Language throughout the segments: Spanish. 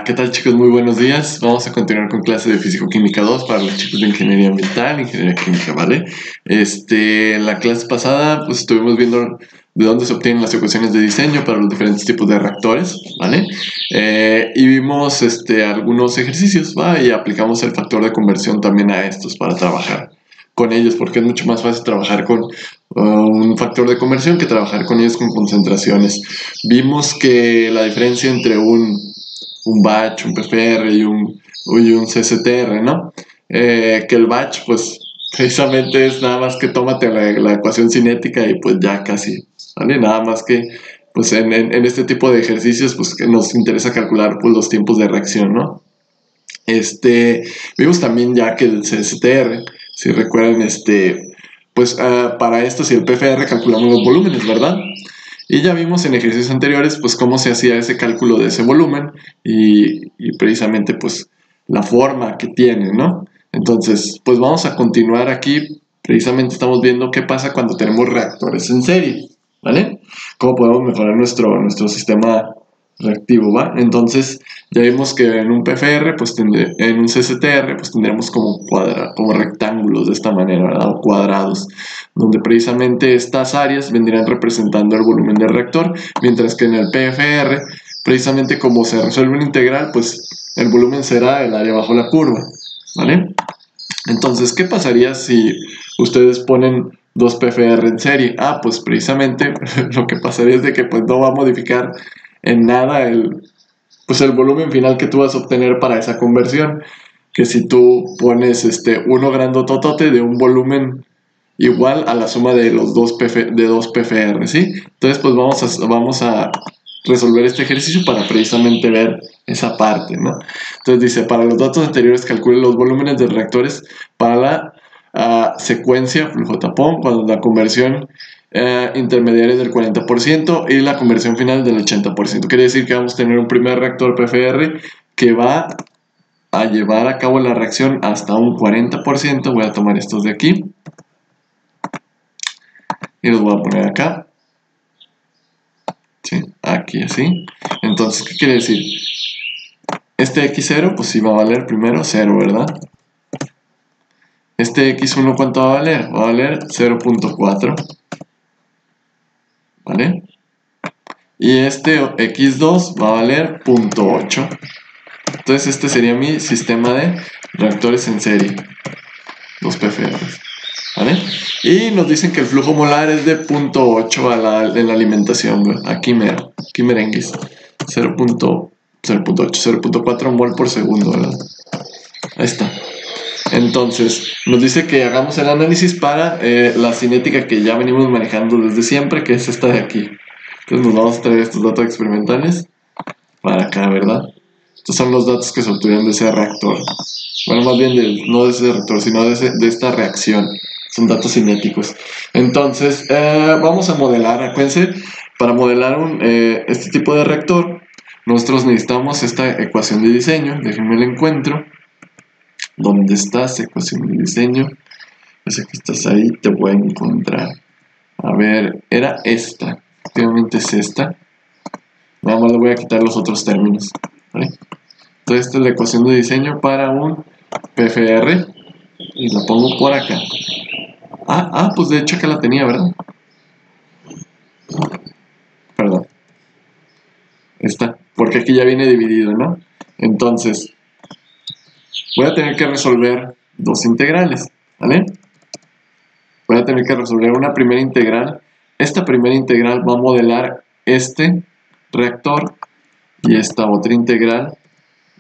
¿Qué tal, chicos? Muy buenos días. Vamos a continuar con clase de Físico-Química 2 para los chicos de Ingeniería Ambiental, Ingeniería Química, ¿vale? En la clase pasada, pues estuvimos viendo de dónde se obtienen las ecuaciones de diseño para los diferentes tipos de reactores, ¿vale? Y vimos algunos ejercicios, ¿va? Y aplicamos el factor de conversión también a estos para trabajar con ellos, porque es mucho más fácil trabajar con un factor de conversión que trabajar con ellos con concentraciones. Vimos que la diferencia entre un batch, un PFR y un CCTR, ¿no? Que el batch, pues, precisamente es nada más que tómate la ecuación cinética y pues ya casi, ¿vale? Nada más que, pues, en este tipo de ejercicios, pues, que nos interesa calcular, pues, los tiempos de reacción, ¿no? Vimos también ya que el CCTR, si recuerdan, pues, para esto, si el PFR calculamos los volúmenes, ¿verdad? Y ya vimos en ejercicios anteriores, pues, cómo se hacía ese cálculo de ese volumen y precisamente, pues, la forma que tiene, ¿no? Entonces, pues, vamos a continuar aquí. Precisamente estamos viendo qué pasa cuando tenemos reactores en serie, ¿vale? Cómo podemos mejorar nuestro sistema reactivo, ¿va? Entonces, ya vimos que en un PFR, pues, en un CCTR, pues, tendremos como rectángulos de esta manera, ¿verdad? O cuadrados, donde precisamente estas áreas vendrían representando el volumen del reactor, mientras que en el PFR, precisamente como se resuelve una integral, pues el volumen será el área bajo la curva, ¿vale? Entonces, ¿qué pasaría si ustedes ponen dos PFR en serie? Pues precisamente lo que pasaría es de que pues no va a modificar en nada el volumen final que tú vas a obtener para esa conversión, que si tú pones uno grandototote de un volumen igual a la suma de los dos PFR, ¿sí? Entonces, pues vamos a resolver este ejercicio para precisamente ver esa parte, ¿no? Entonces dice, para los datos anteriores calcule los volúmenes de reactores para la secuencia flujo tapón, cuando la conversión intermediaria es del 40% y la conversión final del 80%. Quiere decir que vamos a tener un primer reactor PFR que va a llevar a cabo la reacción hasta un 40%. Voy a tomar estos de aquí y los voy a poner acá. ¿Sí? Aquí así. Entonces, ¿qué quiere decir? Este X0, pues sí va a valer primero 0, ¿verdad? Este X1, ¿cuánto va a valer? Va a valer 0.4. ¿Vale? Y este X2 va a valer 0.8. Entonces este sería mi sistema de reactores en serie, los PFR, ¿vale? Y nos dicen que el flujo molar es de 0.8 en la alimentación, güey. Aquí merengues, 0.4 mol por segundo, ¿verdad? Ahí está. Entonces, nos dice que hagamos el análisis para la cinética que ya venimos manejando desde siempre, que es esta de aquí. Entonces nos vamos a traer estos datos experimentales para acá, ¿verdad? Estos son los datos que se obtuvieron de ese reactor. Bueno, más bien no de ese reactor, sino de esta reacción. Son datos cinéticos. Entonces, vamos a modelar. Acuérdense, para modelar este tipo de reactor, nosotros necesitamos esta ecuación de diseño. Déjenme la encuentro. ¿Dónde estás, ecuación de diseño? Yo sé que estás ahí, te voy a encontrar. A ver, era esta. Efectivamente es esta. Nada más le voy a quitar los otros términos, ¿vale? Entonces esta es la ecuación de diseño para un PFR y la pongo por acá. Pues de hecho acá la tenía, ¿verdad? Perdón. Esta, porque aquí ya viene dividido, ¿no? Entonces, voy a tener que resolver dos integrales, ¿vale? Voy a tener que resolver una primera integral. Esta primera integral va a modelar este reactor y esta otra integral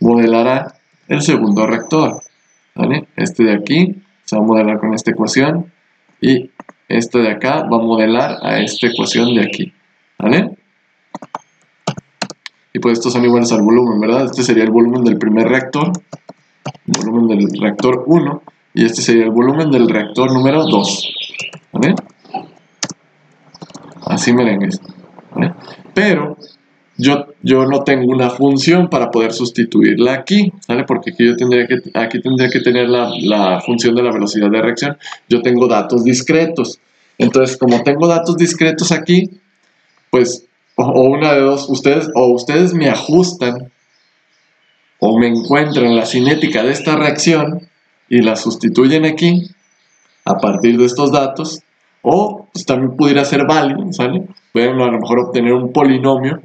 modelará el segundo reactor, ¿vale? Este de aquí se va a modelar con esta ecuación y este de acá va a modelar a esta ecuación de aquí, ¿vale? Y pues estos son iguales al volumen, ¿verdad? Este sería el volumen del primer reactor, el volumen del reactor 1 y este sería el volumen del reactor número 2, ¿vale? Así merengues, ¿vale? Pero yo no tengo una función para poder sustituirla aquí, ¿vale? Porque aquí tendría que tener la función de la velocidad de reacción. Yo tengo datos discretos. Entonces, como tengo datos discretos aquí, pues, o una de dos, ustedes me ajustan o me encuentran la cinética de esta reacción y la sustituyen aquí a partir de estos datos, o pues, también pudiera ser válido, ¿sale? Pueden a lo mejor obtener un polinomio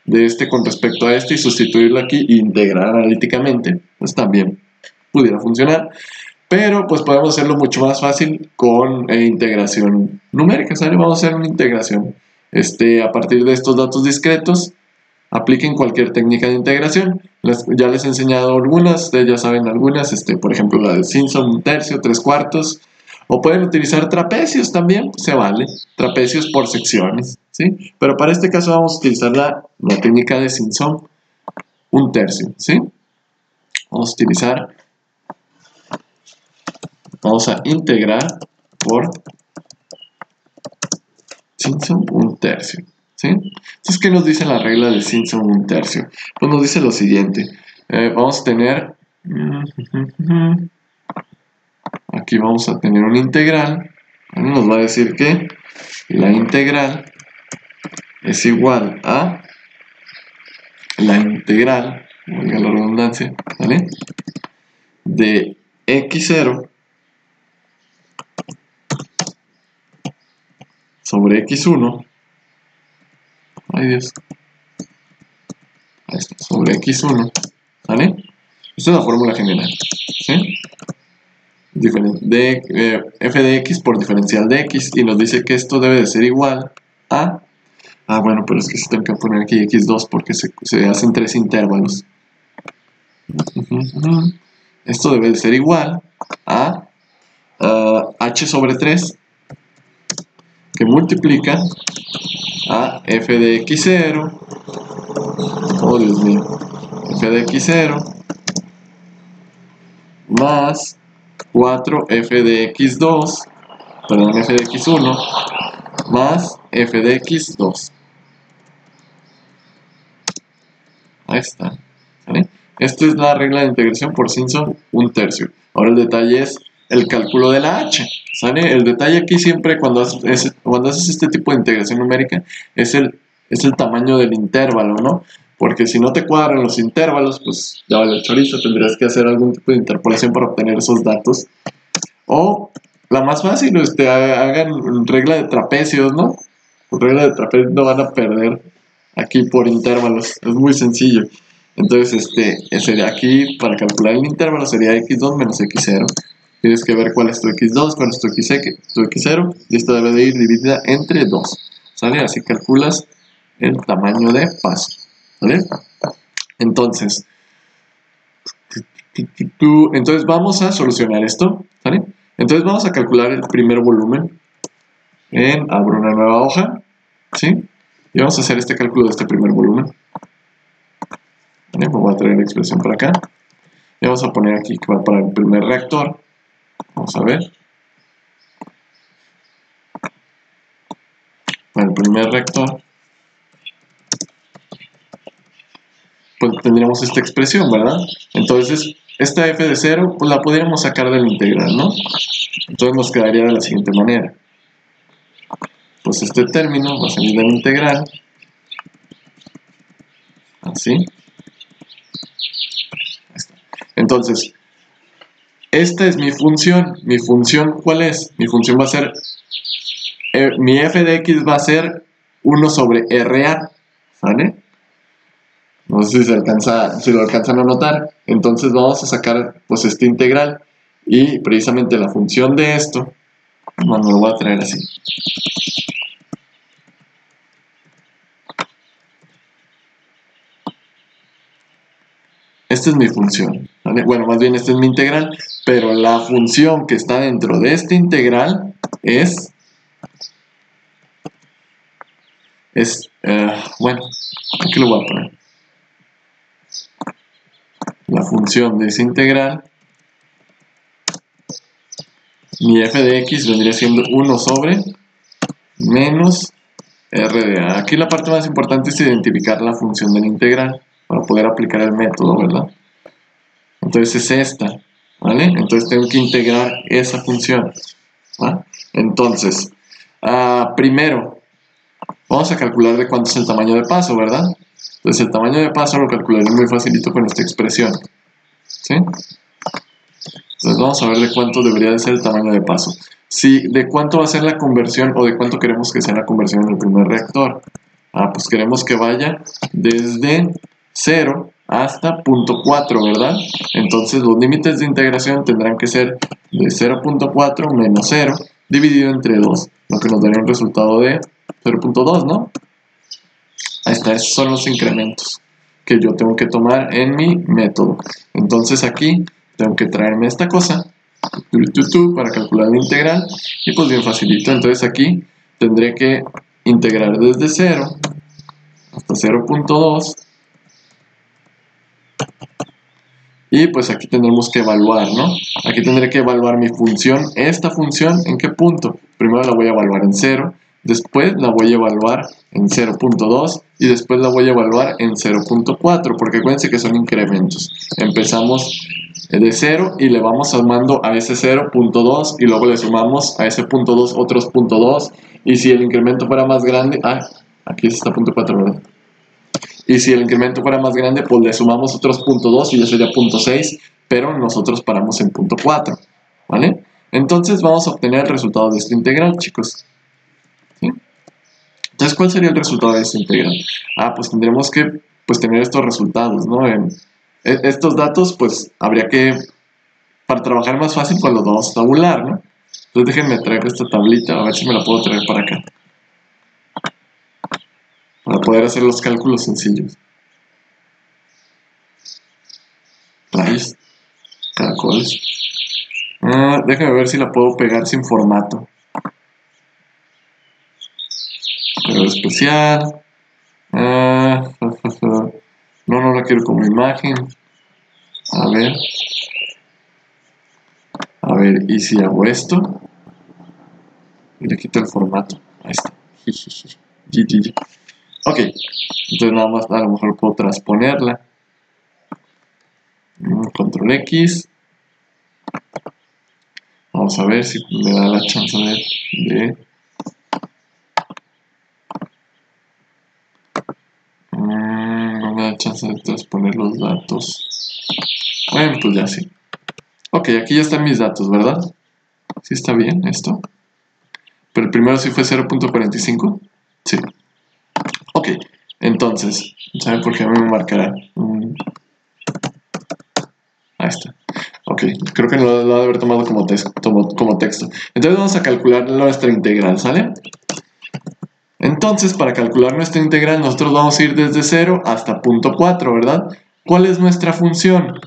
de este con respecto a este y sustituirlo aquí e integrar analíticamente, pues también pudiera funcionar. Pero pues podemos hacerlo mucho más fácil con integración numérica, ¿sale? Vamos a hacer una integración a partir de estos datos discretos. Apliquen cualquier técnica de integración. Ya les he enseñado algunas, ustedes ya saben algunas, por ejemplo la de Simpson, 1/3, 3/4, o pueden utilizar trapecios también, se vale, trapecios por secciones, ¿sí? Pero para este caso vamos a utilizar la técnica de Simpson, 1/3, ¿sí? Vamos a integrar por Simpson 1/3, ¿sí? Entonces, ¿qué nos dice la regla de Simpson 1/3? Pues nos dice lo siguiente. Vamos a tener... Aquí vamos a tener una integral. Nos va a decir que la integral es igual a la integral, valga la redundancia, ¿vale? De x0 sobre x1, ay Dios, ahí está, sobre x1, ¿vale? Esta es la fórmula general, ¿sí? F de x por diferencial de x, y nos dice que esto debe de ser igual a... bueno, pero es que se tengo que poner aquí x2 porque se hacen 3 intervalos. Esto debe de ser igual a h sobre 3, que multiplica a f de x0, oh Dios mío, f de x0 más 4f de x2, perdón, f de x1 más f de x2. Ahí está, ¿vale? Esto es la regla de integración por Simpson 1/3. Ahora el detalle es el cálculo de la h, ¿sale? El detalle aquí siempre cuando haces este tipo de integración numérica es el tamaño del intervalo, ¿no? Porque si no te cuadran los intervalos, pues ya vale el chorizo, tendrías que hacer algún tipo de interpolación para obtener esos datos. O la más fácil, hagan regla de trapecios, ¿no? Por regla de trapecios no van a perder aquí por intervalos, es muy sencillo. Entonces, sería aquí, para calcular el intervalo, sería x2 menos x0. Tienes que ver cuál es tu x2, cuál es tu x0, y esto debe de ir dividida entre 2, ¿sale? Así calculas el tamaño de paso, ¿vale? Entonces vamos a solucionar esto, ¿vale? Entonces vamos a calcular el primer volumen. Abro una nueva hoja, ¿sí? Y vamos a hacer este cálculo de este primer volumen. ¿Vale? Me voy a traer la expresión para acá. Y vamos a poner aquí que va para el primer reactor. Vamos a ver. Para el primer reactor, pues tendríamos esta expresión, ¿verdad? Entonces, esta f de 0, pues la podríamos sacar de la integral, ¿no? Entonces nos quedaría de la siguiente manera. Pues este término va a salir de la integral. Así. Entonces, esta es mi función. ¿Mi función cuál es? Mi función va a ser... mi f de x va a ser 1 sobre RA, ¿vale? No sé si lo alcanzan a notar. Entonces vamos a sacar pues esta integral. Y precisamente la función de esto, bueno, lo voy a traer así. Esta es mi función, ¿vale? Bueno, más bien esta es mi integral, pero la función que está dentro de esta integral es bueno, aquí lo voy a poner. La función de esa integral, mi f de x vendría siendo 1 sobre menos r de a. Aquí la parte más importante es identificar la función de la integral para poder aplicar el método, ¿verdad? Entonces es esta, ¿vale? Entonces tengo que integrar esa función, ¿va? Entonces, primero, vamos a calcular de cuánto es el tamaño de paso, ¿verdad? Entonces el tamaño de paso lo calcularé muy facilito con esta expresión. ¿Sí? Entonces vamos a ver de cuánto debería de ser el tamaño de paso. Si de cuánto va a ser la conversión o de cuánto queremos que sea la conversión en el primer reactor. Pues queremos que vaya desde 0 hasta 0.4, ¿verdad? Entonces los límites de integración tendrán que ser de 0.4 menos 0 dividido entre 2, lo que nos daría un resultado de 0.2, ¿no? Ahí está, esos son los incrementos que yo tengo que tomar en mi método. Entonces aquí tengo que traerme esta cosa para calcular la integral y pues bien facilito. Entonces aquí tendré que integrar desde 0 hasta 0.2 y pues aquí tendremos que evaluar, ¿no? Aquí tendré que evaluar mi función. Esta función, ¿en qué punto? Primero la voy a evaluar en 0, después la voy a evaluar en 0.2 y después la voy a evaluar en 0.4, porque acuérdense que son incrementos. Empezamos de 0 y le vamos sumando a ese 0.2 y luego le sumamos a ese 0.2 otros 0.2 y si el incremento fuera más grande, aquí está 0.4, ¿verdad? Y si el incremento fuera más grande, pues le sumamos otros 0.2 y ya sería 0.6, pero nosotros paramos en 0.4, ¿vale? Entonces vamos a obtener el resultado de esta integral, chicos. ¿Sí? Entonces, ¿cuál sería el resultado de esta integral? Pues tendremos que tener estos resultados, ¿no? Estos datos, pues habría que, para trabajar más fácil, pues los vamos a tabular, ¿no? Entonces déjenme traer esta tablita, a ver si me la puedo traer para acá, para poder hacer los cálculos sencillos. Rayos, caracoles. Déjame ver si la puedo pegar sin formato. Pero especial. No la quiero como imagen. A ver, y si hago esto y le quito el formato. Ahí está. GG. Ok, entonces nada más a lo mejor puedo transponerla. Control X. Vamos a ver si me da la chance de no me da chance de transponer los datos. Bueno, pues ya sí. Ok, aquí ya están mis datos, ¿verdad? ¿Sí está bien esto? Pero el primero sí fue 0.45. Sí. Ok, entonces, ¿saben por qué me marcará? Ahí está. Ok, creo que lo ha de haber tomado como texto. Entonces vamos a calcular nuestra integral, ¿sale? Entonces, para calcular nuestra integral, nosotros vamos a ir desde 0 hasta 0.4, ¿verdad? ¿Cuál es nuestra función?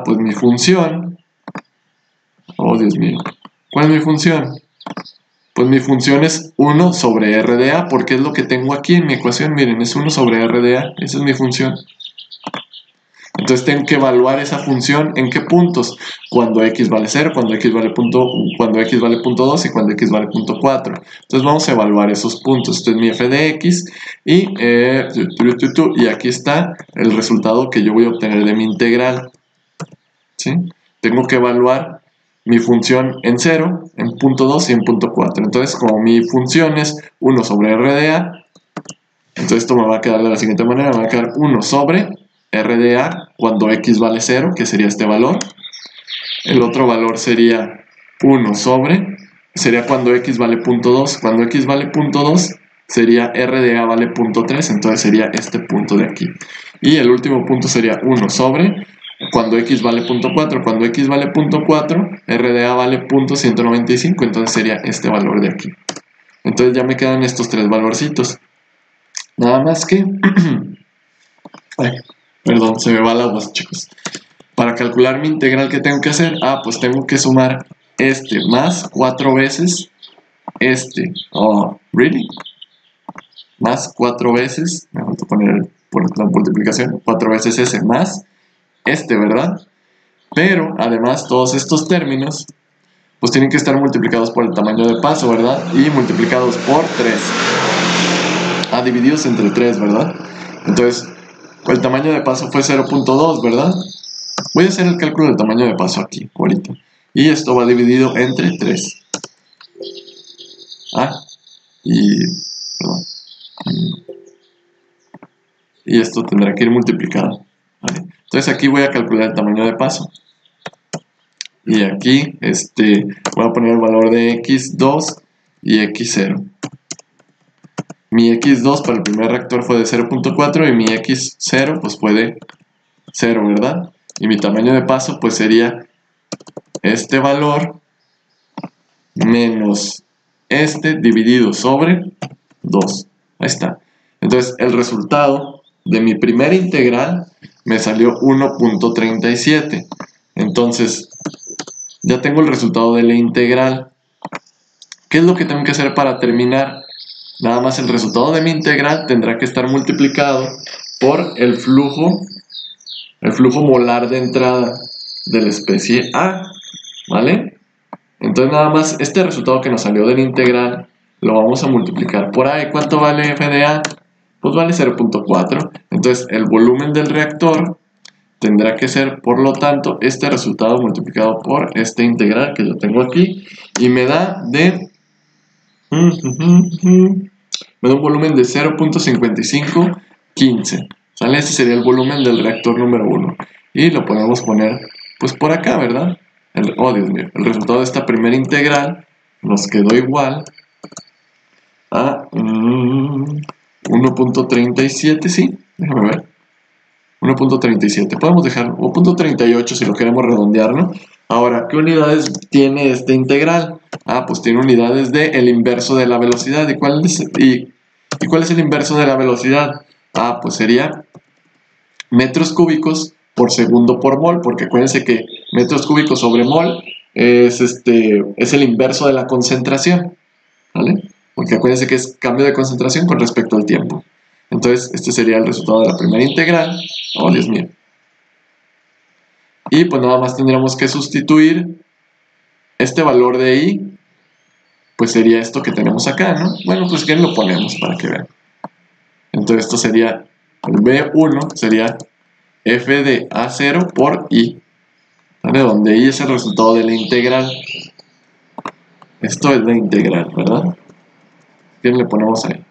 Pues mi función... Oh, Dios mío. ¿Cuál es mi función? Pues mi función es 1 sobre r de a, porque es lo que tengo aquí en mi ecuación. Miren, es 1 sobre r de a. Esa es mi función. Entonces tengo que evaluar esa función en qué puntos. Cuando x vale 0, cuando x vale 0.2 y cuando x vale 0.4. Entonces vamos a evaluar esos puntos. Este es mi f de x y aquí está el resultado que yo voy a obtener de mi integral. ¿Sí? Tengo que evaluar mi función en 0, en 0.2 y en 0.4. Entonces como mi función es 1 sobre r de a, entonces esto me va a quedar de la siguiente manera. Me va a quedar 1 sobre r de a cuando x vale 0, que sería este valor. El otro valor sería 1 sobre, sería cuando x vale 0.2. Cuando x vale 0.2 sería r de a vale 0.3, entonces sería este punto de aquí. Y el último punto sería 1 sobre cuando x vale 0.4. Cuando x vale 0.4, r de a vale 0.195, entonces sería este valor de aquí. Entonces ya me quedan estos tres valorcitos. Nada más que... Ay, perdón, se me va la voz, chicos. Para calcular mi integral, ¿qué tengo que hacer? Pues tengo que sumar este más 4 veces este. Oh, ¿really? Más 4 veces, me falta poner por la multiplicación, 4 veces ese más este, ¿verdad? Pero, además, todos estos términos, pues tienen que estar multiplicados por el tamaño de paso, ¿verdad? Y multiplicados por 3. Divididos entre 3, ¿verdad? Entonces, el tamaño de paso fue 0.2, ¿verdad? Voy a hacer el cálculo del tamaño de paso aquí, ahorita. Y esto va dividido entre 3. Perdón. y esto tendrá que ir multiplicado, ¿vale? Entonces aquí voy a calcular el tamaño de paso. Y aquí voy a poner el valor de x2 y x0. Mi x2 para el primer reactor fue de 0.4 y mi x0 pues fue de 0, ¿verdad? Y mi tamaño de paso pues sería este valor menos dividido sobre 2. Ahí está. Entonces el resultado de mi primera integral me salió 1.37. Entonces ya tengo el resultado de la integral. ¿Qué es lo que tengo que hacer para terminar? Nada más el resultado de mi integral tendrá que estar multiplicado por el flujo molar de entrada de la especie A, ¿vale? Entonces nada más este resultado que nos salió de la integral lo vamos a multiplicar por A. ¿Y cuánto vale f de A? Pues vale 0.4. Entonces el volumen del reactor tendrá que ser, por lo tanto, este resultado multiplicado por esta integral que yo tengo aquí, y me da un volumen de 0.5515. ¿Sale? Ese sería el volumen del reactor número 1. Y lo podemos poner pues por acá, ¿verdad? Oh, Dios mío. El resultado de esta primera integral nos quedó igual a 1.37, ¿sí? Déjame ver. 1.37. Podemos dejar, o 0.38 si lo queremos redondear, ¿no? Ahora, ¿qué unidades tiene esta integral? Pues tiene unidades del inverso de la velocidad. ¿Y cuál es el inverso de la velocidad? Pues sería metros cúbicos por segundo por mol, porque acuérdense que metros cúbicos sobre mol es el inverso de la concentración, ¿vale? Porque acuérdense que es cambio de concentración con respecto al tiempo. Entonces, este sería el resultado de la primera integral. Oh, Dios mío. Y pues nada más tendríamos que sustituir este valor de I, pues sería esto que tenemos acá, ¿no? Bueno, pues ¿qué lo ponemos para que vean? Entonces esto sería, el B1 sería F de A0 por I, ¿vale? Donde I es el resultado de la integral. Esto es la integral, ¿verdad? ¿Qué le ponemos ahí?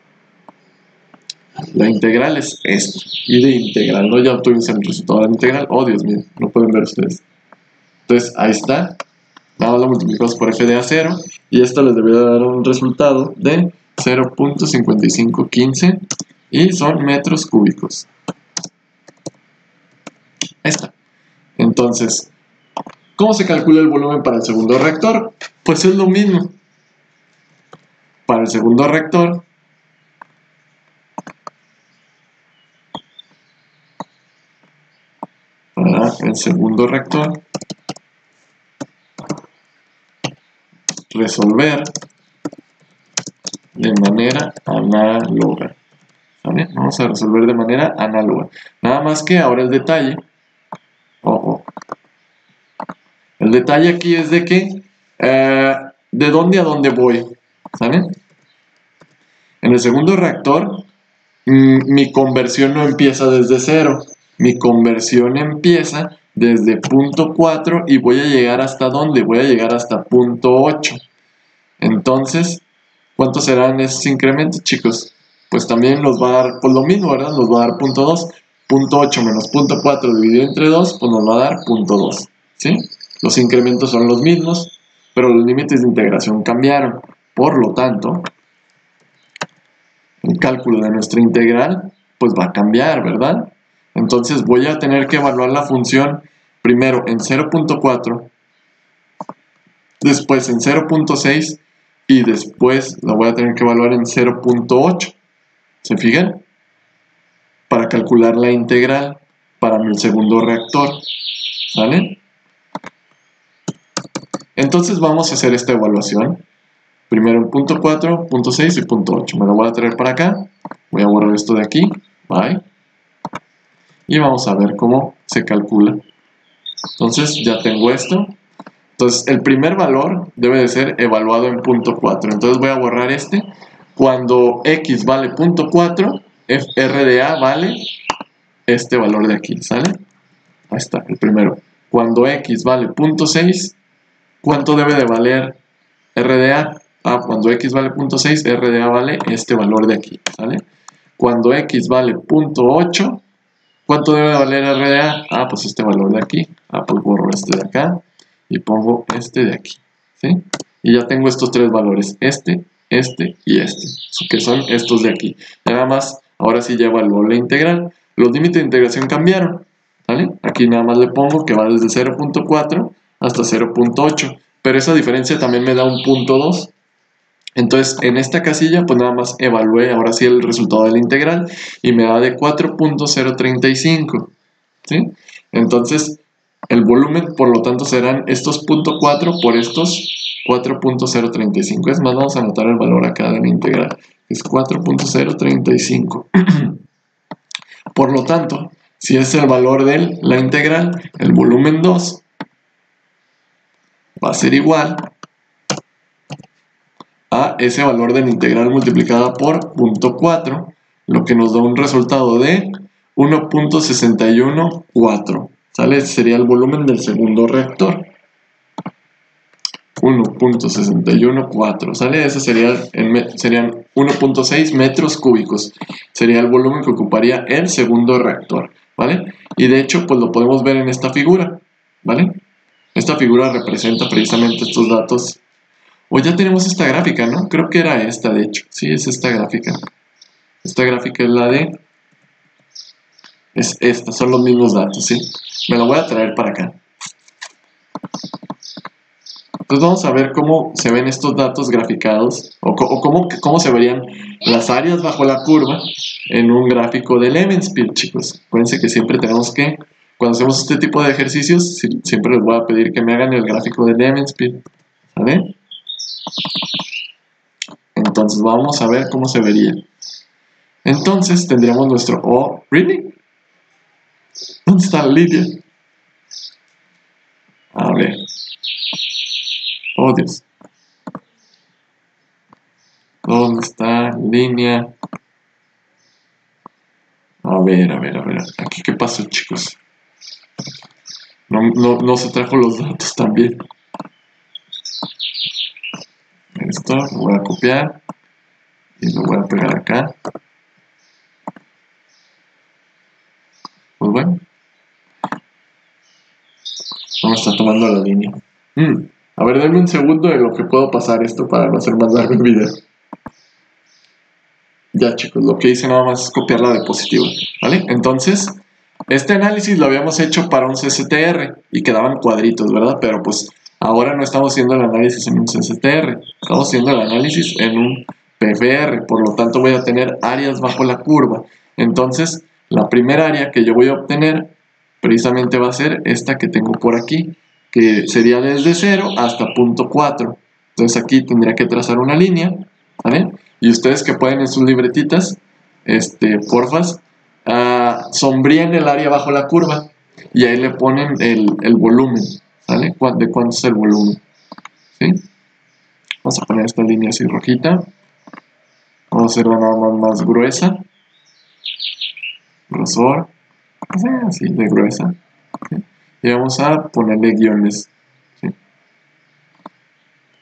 La integral es esto, y de integral, ¿no? Ya obtuvimos el resultado de la integral. Oh, Dios mío, no pueden ver ustedes. Entonces, ahí está. Nada más lo multiplicamos por f de A0, y esto les debería dar un resultado de 0.5515, y son metros cúbicos. Ahí está. Entonces, ¿cómo se calcula el volumen para el segundo reactor? Pues es lo mismo. Para el segundo reactor, resolver de manera análoga, ¿vale? Vamos a resolver de manera análoga. Nada más que ahora el detalle, el detalle aquí es de que, ¿de dónde a dónde voy? ¿Saben? En el segundo reactor, mi conversión no empieza desde 0. Mi conversión empieza desde punto 4 y voy a llegar hasta ¿dónde? Voy a llegar hasta punto 8. Entonces, ¿cuántos serán esos incrementos, chicos? Pues también nos va a dar, pues lo mismo, ¿verdad? Nos va a dar punto 2. Punto 8 menos punto 4 dividido entre 2, pues nos va a dar punto 2. ¿Sí? Los incrementos son los mismos, pero los límites de integración cambiaron. Por lo tanto, el cálculo de nuestra integral pues va a cambiar, ¿verdad? Entonces voy a tener que evaluar la función primero en 0.4, después en 0.6 y después la voy a tener que evaluar en 0.8. ¿Se fijan? Para calcular la integral para mi segundo reactor. ¿Sale? Entonces vamos a hacer esta evaluación. Primero en punto 4, punto 6 y punto 8. Me lo voy a traer para acá. Voy a borrar esto de aquí. Bye. Y vamos a ver cómo se calcula. Entonces ya tengo esto. Entonces el primer valor debe de ser evaluado en punto 4. Entonces voy a borrar este. Cuando x vale punto 4, r de a vale este valor de aquí. ¿Sale? Ahí está, el primero. Cuando x vale punto 6, ¿cuánto debe de valer r de a? Cuando x vale 0.6, r de a vale este valor de aquí, ¿sale? cuando x vale 0.8, ¿cuánto debe valer RDA? Ah, pues este valor de aquí. Ah, pues borro este de acá y pongo este de aquí, ¿sí? Y ya tengo estos tres valores, este y este, que son estos de aquí. Y nada más, ahora sí ya evalúo la integral. Los límites de integración cambiaron, ¿vale? Aquí nada más le pongo que va desde 0.4 hasta 0.8, pero esa diferencia también me da un 0.2. Entonces, en esta casilla, pues nada más evalué ahora sí el resultado de la integral y me da de 4.035, ¿sí? Entonces, el volumen, por lo tanto, serán estos 0.4 por estos 4.035. Es más, vamos a anotar el valor acá de la integral. Es 4.035. Por lo tanto, si es el valor de la integral, el volumen 2 va a ser igual a ese valor de la integral multiplicada por 0.4, lo que nos da un resultado de 1.614, ¿sale? Sería el volumen del segundo reactor. 1.614, ¿sale? Ese serían 1.6 metros cúbicos. Sería el volumen que ocuparía el segundo reactor, ¿vale? Y de hecho, pues lo podemos ver en esta figura, ¿vale? Esta figura representa precisamente estos datos. O ya tenemos esta gráfica, ¿no? Creo que era esta, de hecho. Sí, es esta gráfica. Esta gráfica es la de... Es esta, son los mismos datos, ¿sí? Me lo voy a traer para acá. Entonces vamos a ver cómo se ven estos datos graficados, o cómo se verían las áreas bajo la curva en un gráfico de Levenspiel, chicos. Acuérdense que siempre tenemos que, cuando hacemos este tipo de ejercicios, siempre les voy a pedir que me hagan el gráfico de Levenspiel, ¿vale? Entonces vamos a ver cómo se vería. Entonces tendríamos nuestro... Oh, ¿really? ¿Dónde está la línea? A ver. Oh, Dios. ¿Dónde está la línea? A ver. Aquí, ¿qué pasó, chicos? No se trajo los datos también. Esto lo voy a copiar y lo voy a pegar acá. Pues bueno, no me está tomando la línea. A ver, denme un segundo de lo que puedo pasar esto para no hacer más largo el video. Ya, chicos, lo que hice nada más es copiar la diapositiva, ¿vale? Entonces, este análisis lo habíamos hecho para un CSTR y quedaban cuadritos, ¿verdad? Pero pues ahora no estamos haciendo el análisis en un CSTR, estamos haciendo el análisis en un PFR, por lo tanto voy a tener áreas bajo la curva. Entonces, la primera área que yo voy a obtener precisamente va a ser esta que tengo por aquí, que sería desde 0 hasta 0.4. Entonces aquí tendría que trazar una línea, ¿vale? Y ustedes que pueden en sus libretitas, porfas, sombríen el área bajo la curva y ahí le ponen el volumen, ¿vale? ¿De cuánto es el volumen? ¿Sí? Vamos a poner esta línea así rojita. Vamos a hacerla nada más gruesa. Grosor. Así de gruesa. ¿Sí? Y vamos a ponerle guiones. ¿Sí?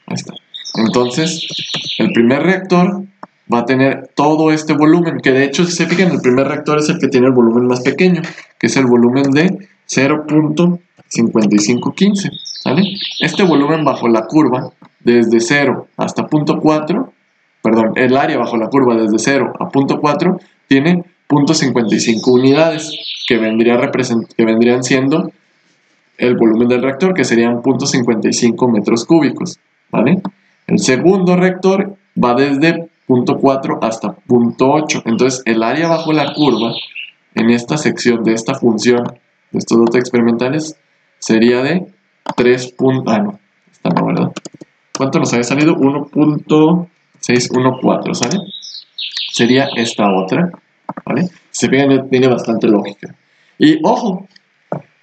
Ahí está. Entonces, el primer reactor va a tener todo este volumen, que de hecho, si se fijan, el primer reactor es el que tiene el volumen más pequeño, que es el volumen de 0.5515, ¿vale? Este volumen bajo la curva, desde 0 hasta 0.4, perdón, el área bajo la curva desde 0 a 0.4, tiene 0.55 unidades, que vendrían siendo el volumen del reactor, que serían 0.55 metros cúbicos, ¿vale? El segundo reactor va desde 0.4 hasta 0.8. Entonces, el área bajo la curva, en esta sección de esta función, de estos datos experimentales, sería de 3. Ah, no, esta no, ¿verdad? ¿Cuánto nos había salido? 1.614, ¿sale? Sería esta otra, ¿vale? Si se fijan, tiene bastante lógica. Y, ojo,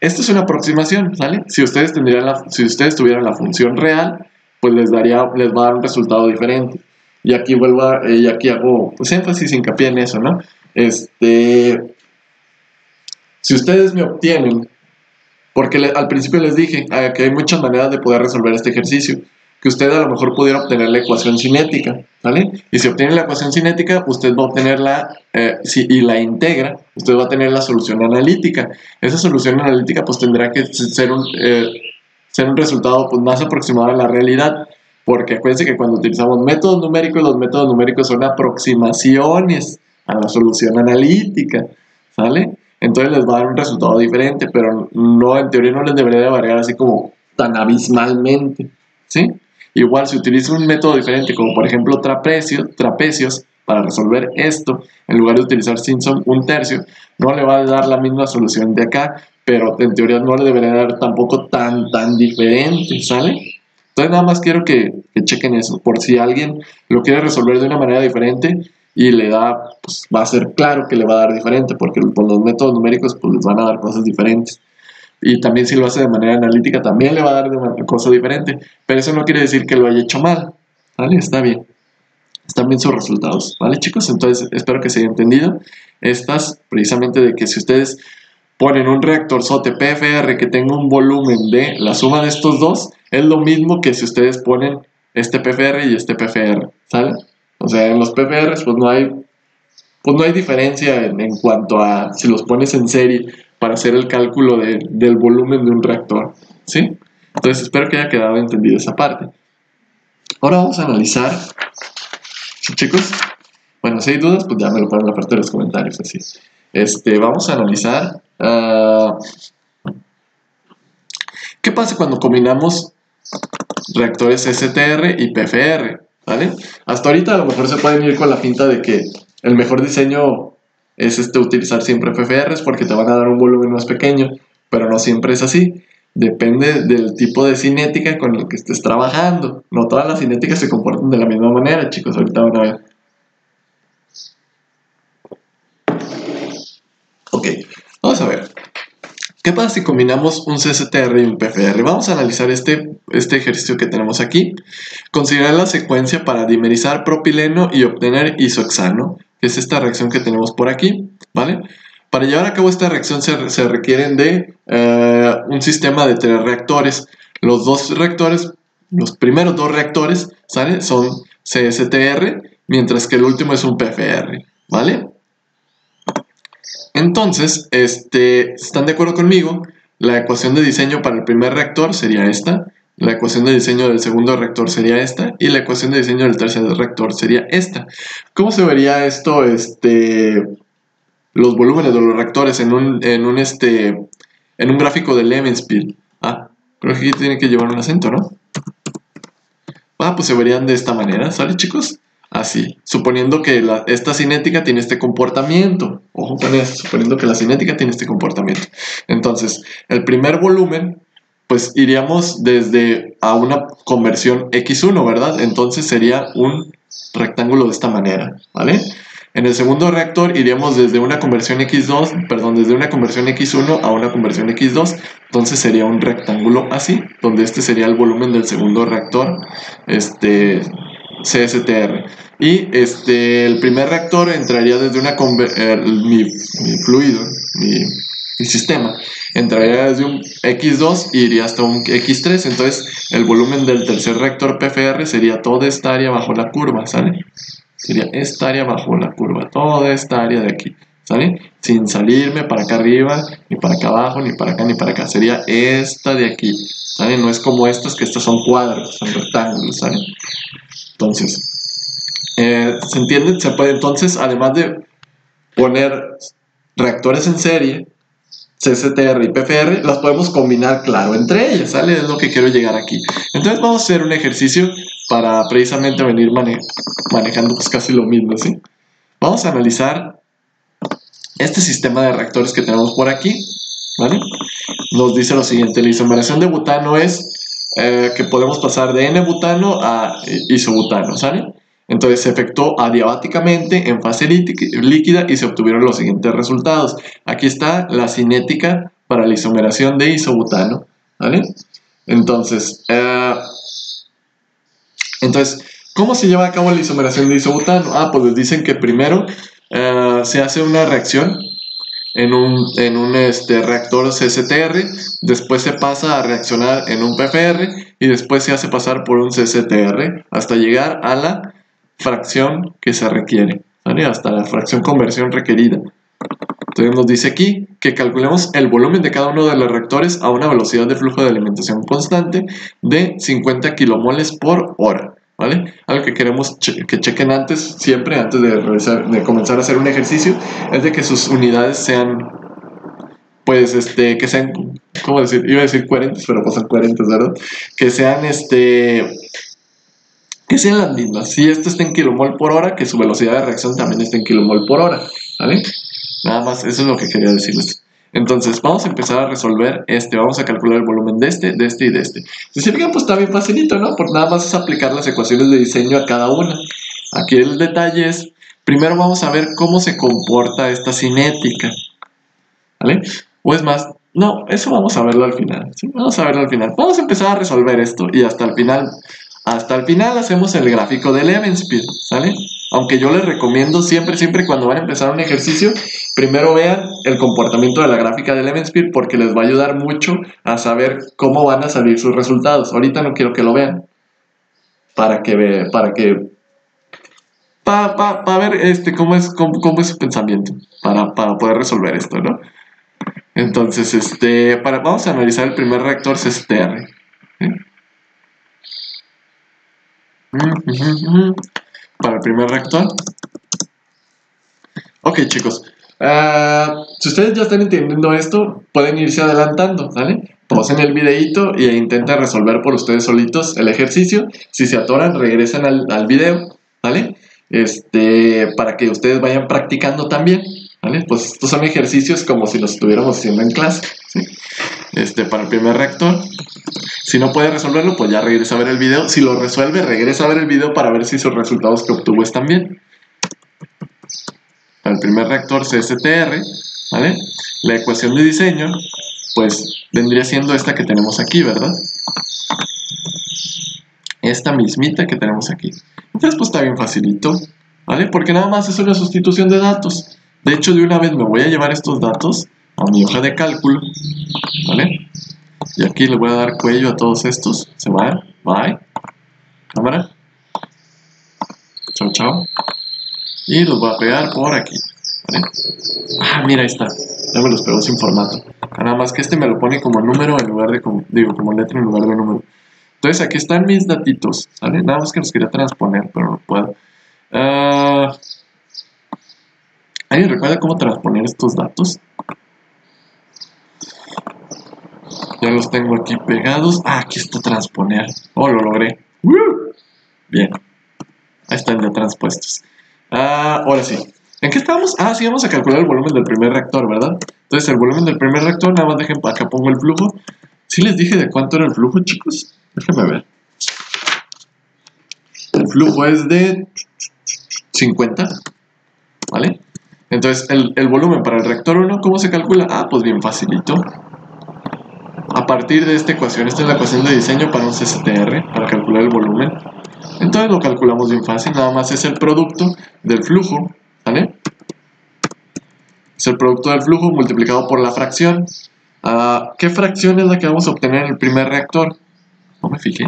esto es una aproximación, ¿vale? Si ustedes tuvieran la función real, pues les va a dar un resultado diferente. Y aquí hago pues énfasis, hincapié en eso, ¿no? Si ustedes me obtienen, porque al principio les dije que hay muchas maneras de poder resolver este ejercicio, que usted a lo mejor pudiera obtener la ecuación cinética, ¿vale? Y si obtiene la ecuación cinética, usted va a obtener y la integra, usted va a tener la solución analítica. Esa solución analítica pues tendrá que ser un resultado pues, más aproximado a la realidad, porque acuérdense que cuando utilizamos métodos numéricos, los métodos numéricos son aproximaciones a la solución analítica, ¿sale? Entonces les va a dar un resultado diferente, pero no, en teoría no les debería de variar así como tan abismalmente, ¿sí? Igual si utiliza un método diferente, como por ejemplo trapecios, para resolver esto, en lugar de utilizar Simpson un tercio, no le va a dar la misma solución de acá, pero en teoría no le debería dar tampoco tan diferente, ¿sale? Entonces nada más quiero que chequen eso, por si alguien lo quiere resolver de una manera diferente y le da, pues va a ser claro que le va a dar diferente, porque por los métodos numéricos pues les van a dar cosas diferentes. Y también si lo hace de manera analítica también le va a dar una cosa diferente, pero eso no quiere decir que lo haya hecho mal, ¿vale? Está bien. Están bien sus resultados, ¿vale, chicos? Entonces espero que se haya entendido. Estas, precisamente de que si ustedes ponen un reactorzote PFR que tenga un volumen de la suma de estos dos, es lo mismo que si ustedes ponen este PFR y este PFR, ¿sale? O sea, en los PFRs pues no hay diferencia en cuanto a si los pones en serie para hacer el cálculo del volumen de un reactor, ¿sí? Entonces espero que haya quedado entendido esa parte. Ahora vamos a analizar, ¿sí, chicos? Bueno, si hay dudas, pues ya me lo ponen en la parte de los comentarios, así. Vamos a analizar ¿qué pasa cuando combinamos reactores STR y PFR? ¿Vale? Hasta ahorita a lo mejor se pueden ir con la finta de que el mejor diseño es utilizar siempre PFRs porque te van a dar un volumen más pequeño, pero no siempre es así. Depende del tipo de cinética con el que estés trabajando. No todas las cinéticas se comportan de la misma manera, chicos. Ahorita van a ver. Ok, vamos a ver. ¿Qué pasa si combinamos un CSTR y un PFR? Vamos a analizar este ejercicio que tenemos aquí. Considerar la secuencia para dimerizar propileno y obtener isohexano, que es esta reacción que tenemos por aquí, ¿vale? Para llevar a cabo esta reacción se requieren de un sistema de 3 reactores. Los primeros 2 reactores, ¿sale? Son CSTR, mientras que el último es un PFR, ¿vale? Entonces, ¿están de acuerdo conmigo? La ecuación de diseño para el primer reactor sería esta, la ecuación de diseño del segundo reactor sería esta, y la ecuación de diseño del tercer reactor sería esta. ¿Cómo se vería esto, los volúmenes de los reactores en un gráfico de Levenspiel? Creo que aquí tiene que llevar un acento, ¿no? Pues se verían de esta manera, ¿sale, chicos? Así, suponiendo que esta cinética tiene este comportamiento. Ojo con eso, suponiendo que la cinética tiene este comportamiento. Entonces, el primer volumen, pues iríamos desde a una conversión X1, ¿verdad? Entonces sería un rectángulo de esta manera, ¿vale? En el segundo reactor iríamos desde una conversión desde una conversión X1 a una conversión X2. Entonces sería un rectángulo así, donde este sería el volumen del segundo reactor, CSTR. Y el primer reactor entraría desde mi fluido, mi sistema, entraría desde un X2 y iría hasta un X3. Entonces el volumen del tercer reactor PFR sería toda esta área bajo la curva, ¿sale? Sería esta área bajo la curva, toda esta área de aquí, ¿sale? Sin salirme para acá arriba, ni para acá abajo, ni para acá, ni para acá. Sería esta de aquí, ¿sale? No es como estas, que estas son cuadros, son rectángulos, ¿sale? Entonces, ¿se entiende? Se puede, entonces, además de poner reactores en serie, CSTR y PFR, las podemos combinar, claro, entre ellas, ¿sale? Es lo que quiero llegar aquí. Entonces vamos a hacer un ejercicio para precisamente venir manejando pues casi lo mismo, ¿sí? Vamos a analizar este sistema de reactores que tenemos por aquí, ¿vale? Nos dice lo siguiente: la isomeración de butano es que podemos pasar de N-butano a isobutano, ¿sale? Entonces se efectuó adiabáticamente en fase líquida y se obtuvieron los siguientes resultados. Aquí está la cinética para la isomeración de isobutano, ¿vale? Entonces, ¿cómo se lleva a cabo la isomeración de isobutano? Pues les dicen que primero se hace una reacción en un reactor CSTR, después se pasa a reaccionar en un PFR y después se hace pasar por un CSTR hasta llegar a la fracción que se requiere, ¿vale? Hasta la fracción conversión requerida. Entonces nos dice aquí que calculemos el volumen de cada uno de los reactores a una velocidad de flujo de alimentación constante de 50 kilomoles por hora, ¿vale? Algo que queremos que chequen antes, siempre antes de comenzar a hacer un ejercicio, es de que sus unidades sean, pues, que sean, ¿cómo decir? Iba a decir coherentes, pero pues son coherentes, ¿verdad? Que sean, que sean las mismas. Si esto está en kilomol por hora, que su velocidad de reacción también esté en kilomol por hora, ¿vale? Nada más, eso es lo que quería decirles. Entonces, vamos a empezar a resolver vamos a calcular el volumen de este y de este. Si se fijan, pues está bien facilito, ¿no? Porque nada más es aplicar las ecuaciones de diseño a cada una. Aquí el detalle es, primero vamos a ver cómo se comporta esta cinética, ¿vale? O es más, no, eso vamos a verlo al final, ¿sí? Vamos a verlo al final. Vamos a empezar a resolver esto y hasta el final hacemos el gráfico del Levenspiel, ¿sale? Aunque yo les recomiendo siempre cuando van a empezar un ejercicio, primero vean el comportamiento de la gráfica del Levenspiel porque les va a ayudar mucho a saber cómo van a salir sus resultados. Ahorita no quiero que lo vean, para ver cómo es su pensamiento, para poder resolver esto, ¿no? Entonces, vamos a analizar el primer reactor CSTR, ¿sí? Para el primer reactor. Ok, chicos. Si ustedes ya están entendiendo esto, pueden irse adelantando, ¿vale? Pausen el videito e intenten resolver por ustedes solitos el ejercicio. Si se atoran, regresan al video, ¿vale? Para que ustedes vayan practicando también, ¿vale? Pues estos son ejercicios como si los estuviéramos haciendo en clase, ¿sí? Para el primer reactor. Si no puede resolverlo, pues ya regresa a ver el video. Si lo resuelve, regresa a ver el video para ver si sus resultados que obtuvo están bien. Para el primer reactor CSTR, ¿vale? La ecuación de diseño, pues vendría siendo esta que tenemos aquí, ¿verdad? Esta mismita que tenemos aquí. Entonces, pues está bien facilito, ¿vale? Porque nada más es una sustitución de datos. De hecho, de una vez me voy a llevar estos datos a mi hoja de cálculo, ¿vale? Y aquí le voy a dar cuello a todos estos. Se van, bye. Cámara. Chao, chao. Y los voy a pegar por aquí, ¿vale? Ah, mira, ahí está. Ya me los pegó sin formato. Nada más que me lo pone como número en lugar de, como letra en lugar de número. Entonces aquí están mis datitos, ¿vale? Nada más que los quería transponer, pero no puedo. ¿Alguien recuerda cómo transponer estos datos? Ya los tengo aquí pegados. Ah, aquí está transponer. Oh, lo logré. Bien. Ahí están ya transpuestos. Ahora sí. ¿En qué estamos? Ah, sí, vamos a calcular el volumen del primer reactor, ¿verdad? Entonces, el volumen del primer reactor, nada más dejen, acá pongo el flujo. ¿Sí les dije de cuánto era el flujo, chicos? Déjenme ver. El flujo es de 50, ¿vale? Entonces, el volumen para el reactor 1, ¿cómo se calcula? Ah, pues bien facilito. A partir de esta ecuación, esta es la ecuación de diseño para un CSTR, para calcular el volumen. Entonces lo calculamos bien fácil, nada más es el producto del flujo, ¿vale? Es el producto del flujo multiplicado por la fracción. ¿Qué fracción es la que vamos a obtener en el primer reactor? No me fijé.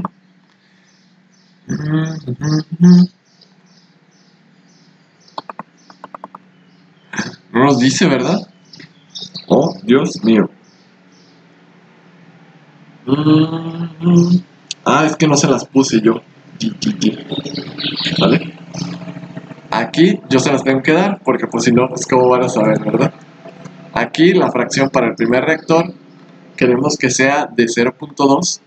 No nos dice, ¿verdad? Oh, Dios mío. Es que no se las puse yo. ¿Vale? Aquí yo se las tengo que dar porque pues si no, pues cómo van a saber, ¿verdad? Aquí la fracción para el primer reactor queremos que sea de 0.2,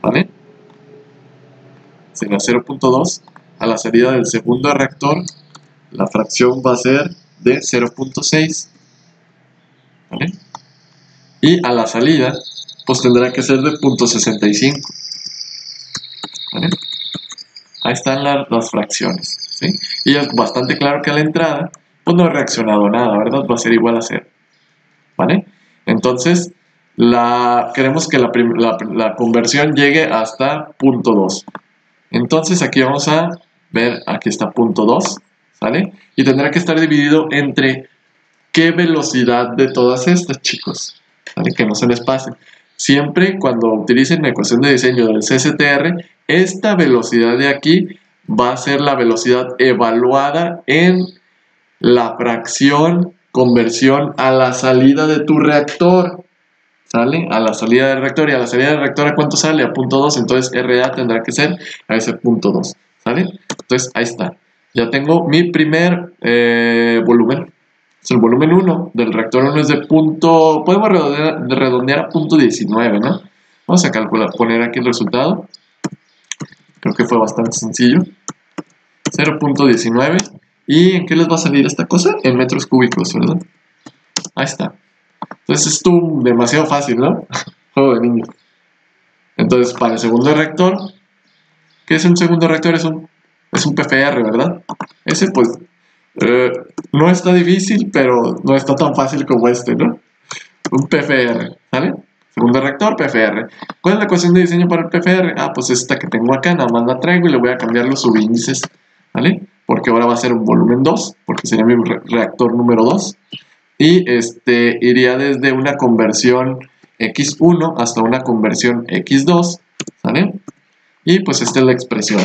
¿vale? Será 0.2. A la salida del segundo reactor la fracción va a ser de 0.6, ¿vale? Y a la salida pues tendrá que ser de 0.65, ¿vale? Ahí están las fracciones, ¿sí? Y es bastante claro que a la entrada pues no he reaccionado nada, ¿verdad? Va a ser igual a 0, ¿vale? Entonces queremos que la conversión llegue hasta 0.2. Entonces aquí vamos a ver, aquí está 0.2, ¿sale? Y tendrá que estar dividido entre ¿qué velocidad de todas estas, chicos? ¿Vale? Que no se les pase. Siempre cuando utilicen la ecuación de diseño del CSTR, esta velocidad de aquí va a ser la velocidad evaluada en la fracción conversión a la salida de tu reactor. ¿Sale? A la salida del reactor. ¿Y a la salida del reactor a cuánto sale? A 0.2. Entonces RA tendrá que ser a ese 0.2. ¿Sale? Entonces ahí está. Ya tengo mi primer volumen. Es el volumen 1 del reactor 1 es de punto... Podemos redondear a 0.19, ¿no? Vamos a calcular, poner aquí el resultado. Creo que fue bastante sencillo. 0.19. ¿Y en qué les va a salir esta cosa? En metros cúbicos, ¿verdad? Ahí está. Entonces estuvo demasiado fácil, ¿no? Juego de niño. Entonces, para el segundo reactor, ¿qué es un segundo reactor? Es un PFR, ¿verdad? Ese, pues, no está difícil, pero no está tan fácil como este, ¿no? Un PFR, ¿vale? Segundo reactor, PFR. ¿Cuál es la ecuación de diseño para el PFR? Ah, pues esta que tengo acá, nada más la traigo y le voy a cambiar los subíndices, ¿vale? Porque ahora va a ser un volumen 2, porque sería mi reactor número 2. Y iría desde una conversión X1 hasta una conversión X2, ¿vale? Y pues esta es la expresión.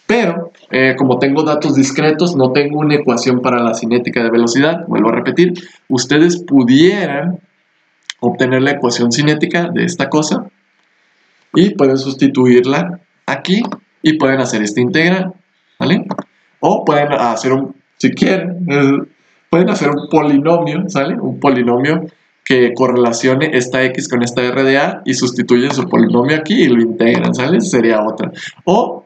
Pero, como tengo datos discretos, no tengo una ecuación para la cinética de velocidad. Vuelvo a repetir, ustedes pudieran obtener la ecuación cinética de esta cosa y pueden sustituirla aquí y pueden hacer esta integral, ¿vale? O pueden hacer si quieren, pueden hacer un polinomio, ¿sale? Un polinomio que correlacione esta X con esta RDA y sustituyen su polinomio aquí y lo integran, ¿sale? Sería otra. O,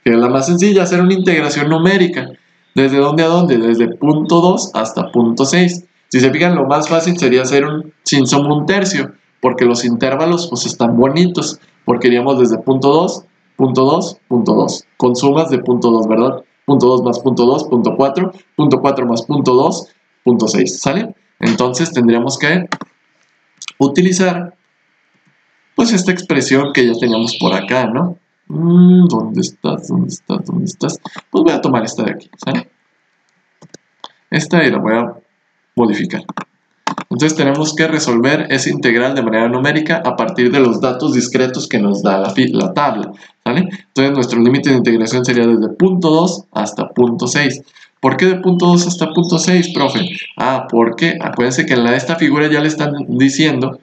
que es la más sencilla, hacer una integración numérica. ¿Desde dónde a dónde? Desde 0.2 hasta 0.6. Si se fijan, lo más fácil sería hacer un sin suma un tercio, porque los intervalos pues están bonitos, porque iríamos desde 0.2, 0.2, 0.2, con sumas de 0.2, ¿verdad? 0.2 más 0.2, 0.4, 0.4 más 0.2, 0.6, ¿sale? Entonces tendríamos que utilizar pues esta expresión que ya teníamos por acá, ¿no? ¿Dónde estás? ¿Dónde estás? ¿Dónde estás? Pues voy a tomar esta de aquí, ¿sale? Esta y la voy a modificar. Entonces tenemos que resolver esa integral de manera numérica a partir de los datos discretos que nos da la tabla, ¿vale? Entonces nuestro límite de integración sería desde 0.2 hasta 0.6. ¿Por qué de 0.2 hasta 0.6, profe? Ah, porque acuérdense que en esta figura ya le están diciendo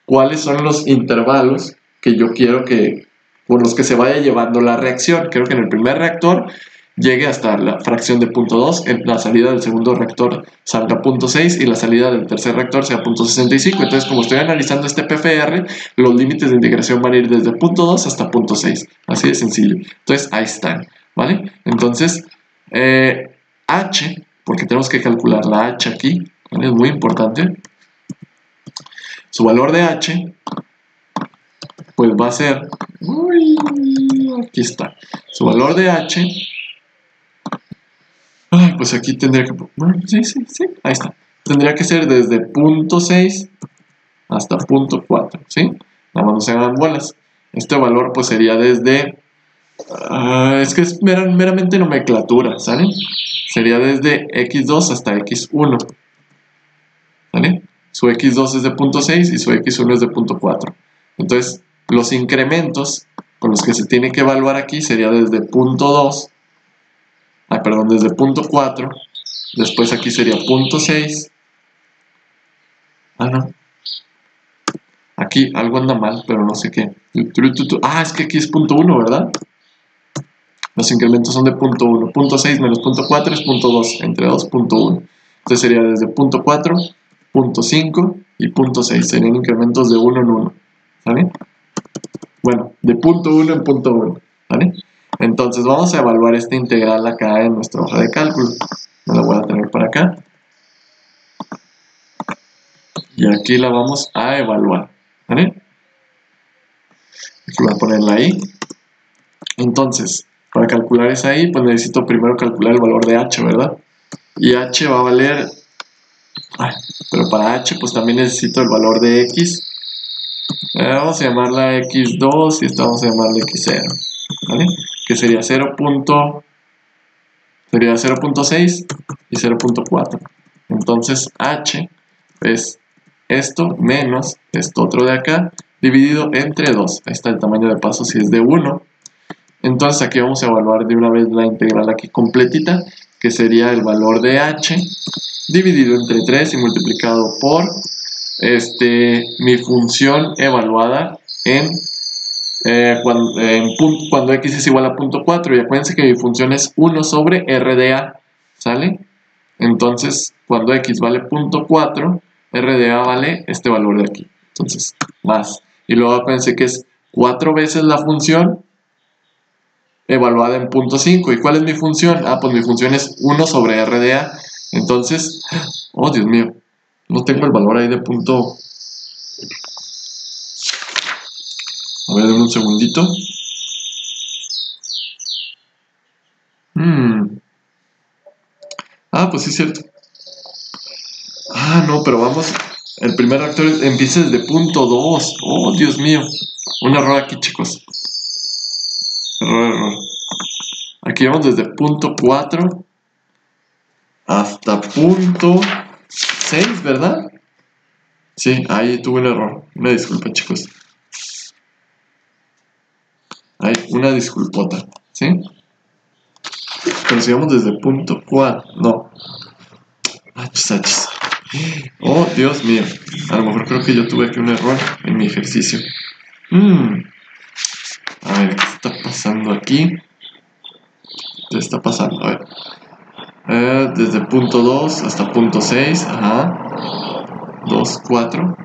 cuáles son los intervalos que yo quiero que por los que se vaya llevando la reacción. Creo que en el primer reactor llegue hasta la fracción de 0.2, en la salida del segundo reactor salga 0.6 y la salida del tercer reactor sea 0.65. Entonces, como estoy analizando este PFR, los límites de integración van a ir desde 0.2 hasta 0.6. Así de sencillo. Entonces, ahí están, ¿vale? Entonces, H, porque tenemos que calcular la H aquí, ¿vale? Es muy importante. Su valor de H, pues va a ser... Uy, aquí está. Su valor de H... Ay, pues aquí tendría que... Bueno, sí, ahí está. Tendría que ser desde 0.6 hasta 0.4, ¿sí? Nada más no se hagan bolas. Este valor pues sería desde... es que es meramente nomenclatura, ¿sale? Sería desde x2 hasta x1, ¿vale? Su x2 es de 0.6 y su x1 es de 0.4. Entonces, los incrementos con los que se tiene que evaluar aquí sería desde 0.2, desde 0.4, después aquí sería 0.6. No. Aquí algo anda mal, pero no sé qué. Es que aquí es 0.1, ¿verdad? Los incrementos son de 0.1. 0.6 menos 0.4 es 0.2. Entre 2, 0.1. Entonces sería desde 0.4, 0.5 y 0.6. Serían incrementos de 1 en 1. ¿Vale? Bueno, de 0.1 en 0.1. ¿Vale? Entonces vamos a evaluar esta integral acá en nuestra hoja de cálculo. Me la voy a tener para acá. Y aquí la vamos a evaluar. ¿Vale? Aquí voy a ponerla ahí. Entonces, para calcular esa I, pues necesito primero calcular el valor de H, ¿verdad? Y H va a valer... pero para H, pues también necesito el valor de X. Vamos a llamarla X2 y esta vamos a llamarla X0. ¿Vale? Que sería 0.6 y 0.4. Entonces H es esto menos esto otro de acá, dividido entre 2. Ahí está el tamaño de paso si es de 1. Entonces aquí vamos a evaluar de una vez la integral aquí completita, que sería el valor de H dividido entre 3 y multiplicado por mi función evaluada cuando x es igual a 0.4. Y acuérdense que mi función es 1 sobre r de a, ¿sale? Entonces, cuando x vale 0.4, r de a vale este valor de aquí. Entonces, más. Y luego acuérdense que es 4 veces la función evaluada en 0.5. ¿Y cuál es mi función? Ah, pues mi función es 1 sobre r de a. Entonces, oh Dios mío, no tengo el valor ahí de punto. A ver, denme un segundito. Ah, pues sí es cierto. Ah, no, pero vamos. El primer reactor empieza desde 0.2. Oh, Dios mío. Un error aquí, chicos. Error. Aquí vamos desde 0.4 hasta 0.6, ¿verdad? Sí, ahí tuve un error. Una disculpa, chicos. Hay una disculpota, ¿sí? Pero si vamos desde 0.4, no. Achis. Oh, Dios mío. A lo mejor creo que yo tuve aquí un error en mi ejercicio. A ver, ¿qué está pasando aquí? ¿Qué está pasando? A ver. Desde 0.2 hasta 0.6. Ajá. 2, 4.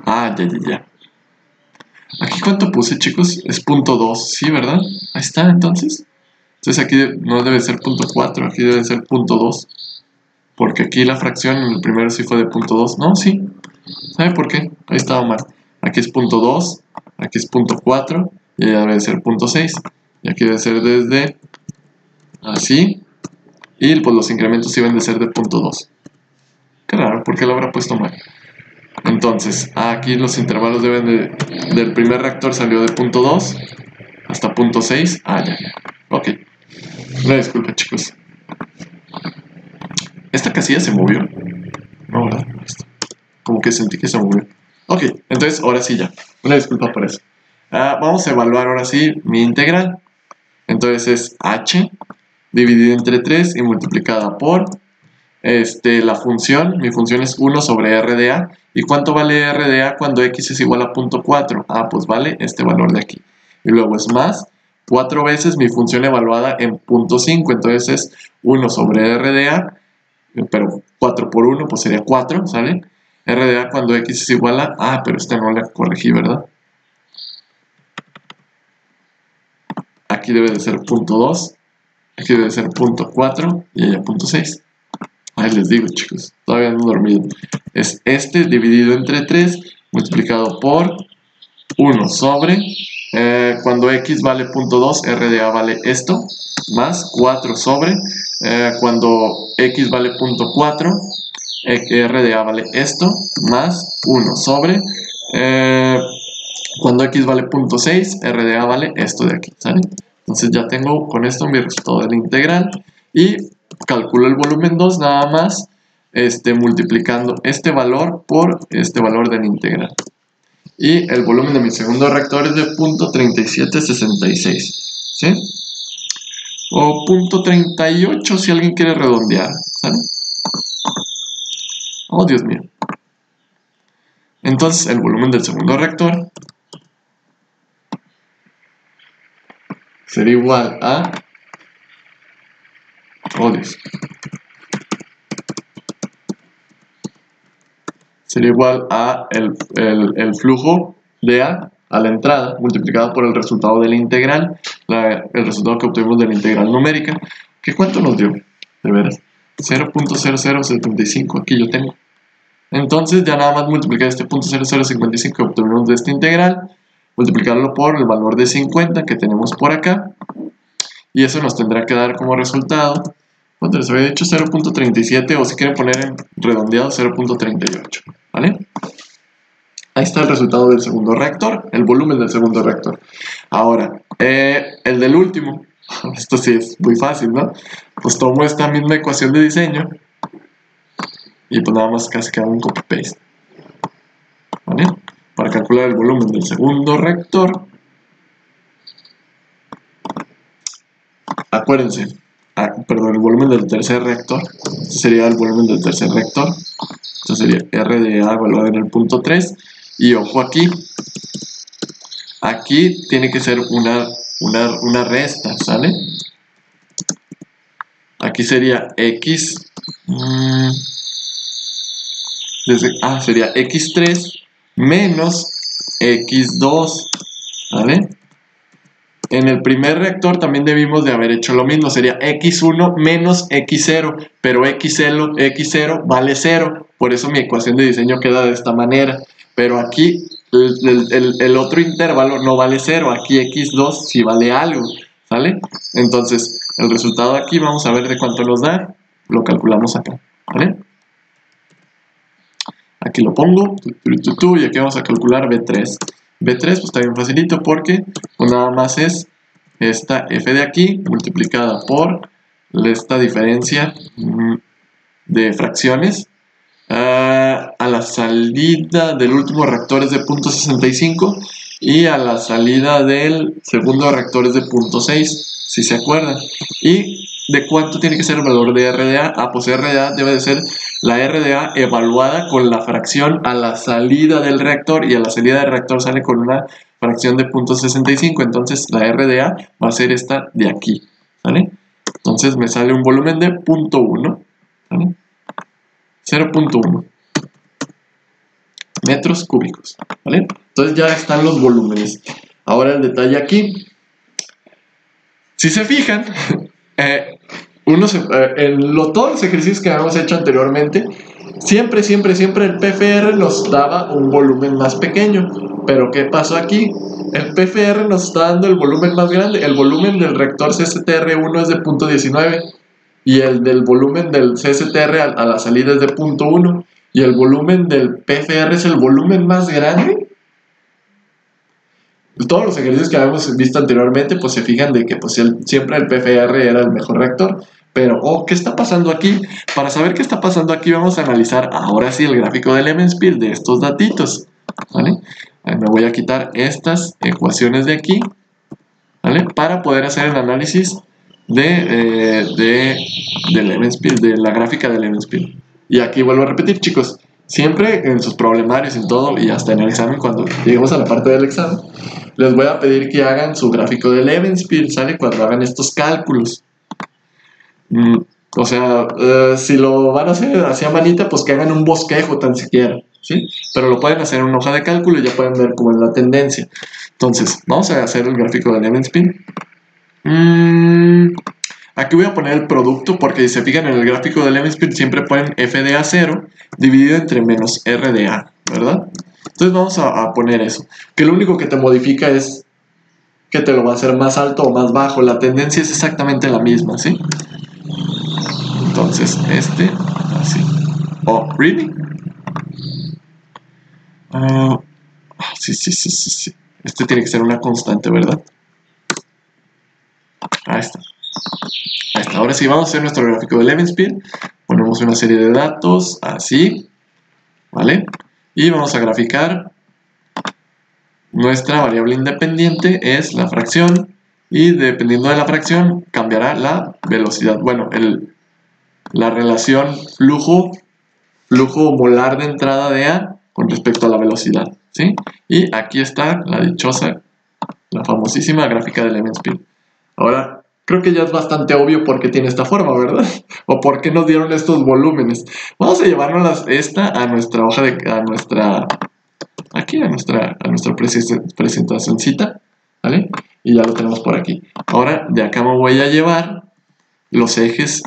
Ah, ya. ¿Aquí cuánto puse, chicos? Es 0.2, sí, ¿verdad? Ahí está, entonces. Entonces aquí no debe ser 0.4, aquí debe ser 0.2. Porque aquí la fracción en el primero sí fue de 0.2. No, sí. ¿Sabe por qué? Ahí estaba mal. Aquí es 0.2, aquí es 0.4 y allá debe ser 0.6. Y aquí debe ser desde así. Y pues los incrementos iban de ser de 0.2. Qué raro, ¿por qué lo habrá puesto mal? Entonces, aquí los intervalos deben del primer reactor salió de 0.2 hasta 0.6. Ah, ya. Ok. Una disculpa, chicos. ¿Esta casilla se movió? No, ¿verdad? Como que sentí que se movió. Ok, entonces ahora sí ya. Una disculpa por eso. Vamos a evaluar ahora sí mi integral. Entonces es h dividido entre 3 y multiplicada por la función. Mi función es 1 sobre r de a. ¿Y cuánto vale r de a cuando x es igual a 0.4? Ah, pues vale este valor de aquí. Y luego es más 4 veces mi función evaluada en 0.5. Entonces es 1 sobre r de a. Pero 4 por 1 pues sería 4, ¿sale? R de a cuando x es igual a... Ah, pero esta no la corregí, ¿verdad? Aquí debe de ser 0.2, aquí debe de ser 0.4 y allá 0.6. Ahí les digo, chicos, todavía no he dormido. Es este dividido entre 3 multiplicado por 1 sobre... cuando x vale 0.2, R de a vale esto, más 4 sobre... cuando x vale 0.4, R de a vale esto, más 1 sobre... cuando x vale 0.6, R de a vale esto de aquí, ¿sale? Entonces ya tengo con esto mi resultado de la integral y calculo el volumen 2 nada más multiplicando este valor por este valor de la integral. Y el volumen de mi segundo reactor es de 0.3766, ¿sí? O 0.38 si alguien quiere redondear, ¿sale? Oh, Dios mío. Entonces el volumen del segundo reactor sería igual a... Oh, Dios. Sería igual a el flujo de A la entrada multiplicado por el resultado de la integral, el resultado que obtuvimos de la integral numérica. ¿Qué cuánto nos dio? De veras, 0.0075 aquí yo tengo. Entonces ya nada más multiplicar este 0.0055 que obtuvimos de esta integral, multiplicarlo por el valor de 50 que tenemos por acá, y eso nos tendrá que dar como resultado, ¿cuánto les había dicho? 0.37, o si quieren poner en redondeado 0.38, ¿vale? Ahí está el resultado del segundo reactor, el volumen del segundo reactor. Ahora, el del último, esto sí es muy fácil, ¿no? Pues tomo esta misma ecuación de diseño Y pues nada más casi queda un copy-paste. ¿Vale? Para calcular el volumen del segundo reactor, acuérdense, perdón, el volumen del tercer reactor, este sería el volumen del tercer reactor, esto sería R de A evaluado en el punto 3, y ojo aquí tiene que ser una resta, ¿sale? Aquí sería X, sería X3 menos X2, ¿vale? En el primer reactor también debimos de haber hecho lo mismo, sería X1 menos X0, pero X0 vale 0, por eso mi ecuación de diseño queda de esta manera, pero aquí el otro intervalo no vale 0, aquí X2 sí vale algo, ¿sale? Entonces, el resultado aquí vamos a ver de cuánto nos da, lo calculamos acá, ¿vale? Aquí lo pongo, y aquí vamos a calcular B3. B3 pues está bien facilito porque pues nada más es esta F de aquí multiplicada por esta diferencia de fracciones. A la salida del último reactor es de 0.65 y a la salida del segundo reactor es de 0.6, si se acuerdan. ¿Y de cuánto tiene que ser el valor de RDA? Pues RDA debe de ser la RDA evaluada con la fracción a la salida del reactor, y a la salida del reactor sale con una fracción de 0.65, entonces la RDA va a ser esta de aquí, ¿vale? Entonces me sale un volumen de 0.1, ¿vale? 0.1 metros cúbicos, ¿vale? Entonces ya están los volúmenes. Ahora el detalle aquí. Si se fijan, todos los ejercicios que habíamos hecho anteriormente, siempre el PFR nos daba un volumen más pequeño. Pero ¿qué pasó aquí? El PFR nos está dando el volumen más grande. El volumen del reactor CSTR1 es de 0.19 y el del volumen del CSTR a la salida es de 0.1 y el volumen del PFR es el volumen más grande. Todos los ejercicios que habíamos visto anteriormente pues se fijan de que pues siempre el PFR era el mejor reactor. Pero, ¿qué está pasando aquí? Para saber qué está pasando aquí vamos a analizar ahora sí el gráfico del Levenspiel de estos datitos, ¿vale? Me voy a quitar estas ecuaciones de aquí, ¿vale? Para poder hacer el análisis de Levenspiel, de la gráfica de Levenspiel. Y aquí vuelvo a repetir, chicos, siempre en sus problemarios y todo, y hasta en el examen, cuando lleguemos a la parte del examen, les voy a pedir que hagan su gráfico de Levenspiel, ¿sale? Cuando hagan estos cálculos. O sea, si lo van a hacer hacia manita, pues que hagan un bosquejo tan siquiera, ¿sí? Pero lo pueden hacer en una hoja de cálculo y ya pueden ver cómo es la tendencia. Entonces, vamos a hacer el gráfico de Levenspiel. Aquí voy a poner el producto porque si se fijan en el gráfico de Levenspiel siempre ponen F de A0 dividido entre menos R de A, ¿verdad? Entonces vamos a poner eso. Que lo único que te modifica es que te lo va a hacer más alto o más bajo. La tendencia es exactamente la misma, ¿sí? Entonces, así. ¿Really? Sí. Este tiene que ser una constante, ¿verdad? Ahí está. Ahora sí, vamos a hacer nuestro gráfico de Levenspiel. Ponemos una serie de datos, así. ¿Vale? Y vamos a graficar. Nuestra variable independiente es la fracción. Y dependiendo de la fracción, cambiará la velocidad. Bueno, la relación flujo molar de entrada de A con respecto a la velocidad, ¿sí? Y aquí está la dichosa, la famosísima gráfica de Levenspiel. Ahora, creo que ya es bastante obvio por qué tiene esta forma, ¿verdad? O por qué nos dieron estos volúmenes. Vamos a llevarnos a nuestra hoja a nuestra presentacioncita, ¿vale? Y ya lo tenemos por aquí. Ahora, de acá me voy a llevar los ejes